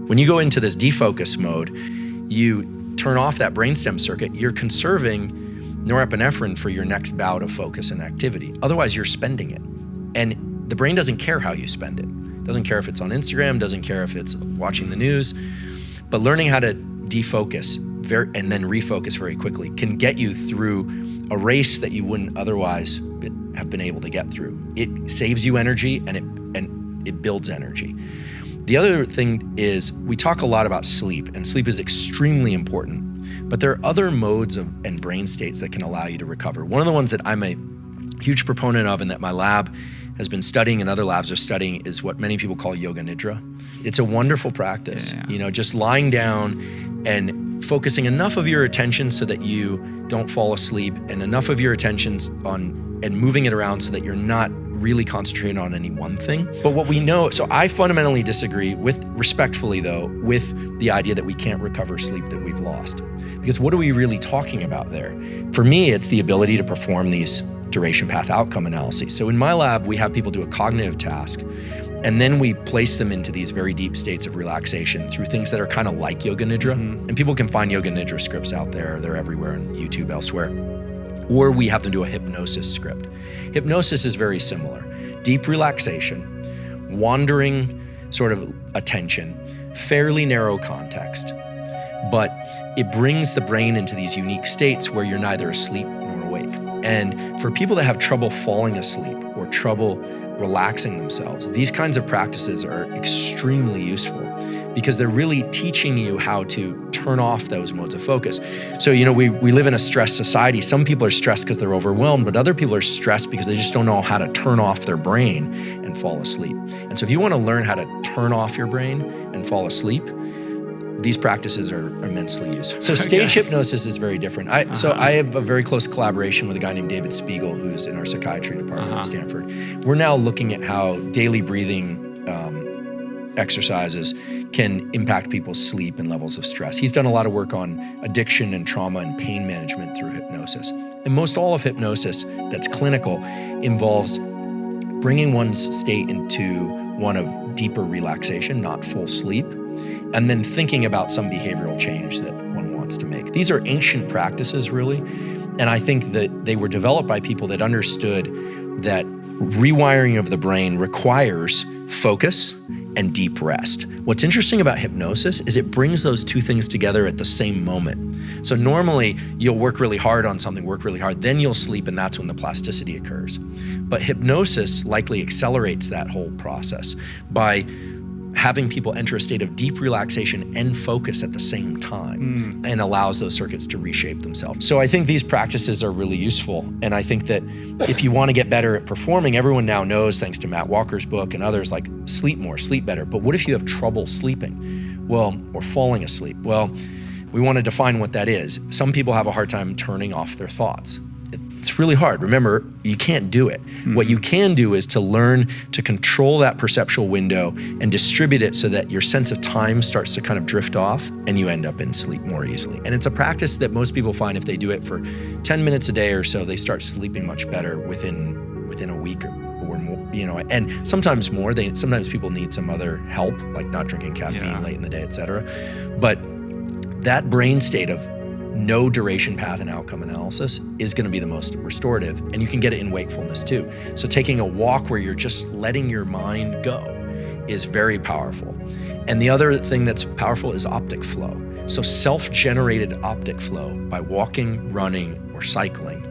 When you go into this defocus mode, you turn off that brainstem circuit, you're conserving norepinephrine for your next bout of focus and activity. Otherwise, you're spending it. And the brain doesn't care how you spend it. Doesn't care if it's on Instagram, doesn't care if it's watching the news. But learning how to defocus and then refocus very quickly can get you through a race that you wouldn't otherwise have been able to get through. It saves you energy and it builds energy. The other thing is we talk a lot about sleep, and sleep is extremely important, but there are other modes and brain states that can allow you to recover. One of the ones that I'm a huge proponent of and that my lab has been studying and other labs are studying is what many people call yoga nidra. It's a wonderful practice, just lying down and focusing enough of your attention so that you don't fall asleep, and enough of your attention and moving it around so that you're not really concentrating on any one thing. But what we know, so I fundamentally disagree respectfully though, with the idea that we can't recover sleep that we've lost. Because what are we really talking about there? For me, it's the ability to perform these duration path outcome analyses. So in my lab, we have people do a cognitive task, and then we place them into these very deep states of relaxation through things that are kind of like yoga nidra. And people can find yoga nidra scripts out there. They're everywhere on YouTube, elsewhere. Or we have them do a hypnosis script. Hypnosis is very similar. Deep relaxation, wandering sort of attention, fairly narrow context, but it brings the brain into these unique states where you're neither asleep nor awake. And for people that have trouble falling asleep or trouble relaxing themselves, these kinds of practices are extremely useful because they're really teaching you how to turn off those modes of focus. So, we live in a stressed society. Some people are stressed because they're overwhelmed, but other people are stressed because they just don't know how to turn off their brain and fall asleep. And so if you want to learn how to turn off your brain and fall asleep, these practices are immensely useful. So stage hypnosis is very different. So I have a very close collaboration with a guy named David Spiegel, who's in our psychiatry department at Stanford. We're now looking at how daily breathing exercises can impact people's sleep and levels of stress. He's done a lot of work on addiction and trauma and pain management through hypnosis. And most all of hypnosis that's clinical involves bringing one's state into one of deeper relaxation, not full sleep, and then thinking about some behavioral change that one wants to make. These are ancient practices, really, and I think that they were developed by people that understood that rewiring of the brain requires focus and deep rest. What's interesting about hypnosis is it brings those two things together at the same moment. So normally you'll work really hard on something, then you'll sleep, and that's when the plasticity occurs. But hypnosis likely accelerates that whole process by having people enter a state of deep relaxation and focus at the same time and allows those circuits to reshape themselves. So I think these practices are really useful. And I think that if you want to get better at performing, everyone now knows, thanks to Matt Walker's book and others, like sleep more, sleep better. But what if you have trouble sleeping? Well, or falling asleep? Well, we want to define what that is. Some people have a hard time turning off their thoughts. It's really hard. Remember, you can't do it. What you can do is to learn to control that perceptual window and distribute it so that your sense of time starts to kind of drift off and you end up in sleep more easily. And it's a practice that most people find if they do it for 10 minutes a day or so, they start sleeping much better within a week or more, and sometimes more. Sometimes people need some other help, like not drinking caffeine late in the day, et cetera. But that brain state of no duration path and outcome analysis is going to be the most restorative, and you can get it in wakefulness too. So taking a walk where you're just letting your mind go is very powerful. And the other thing that's powerful is optic flow. So self-generated optic flow by walking, running, or cycling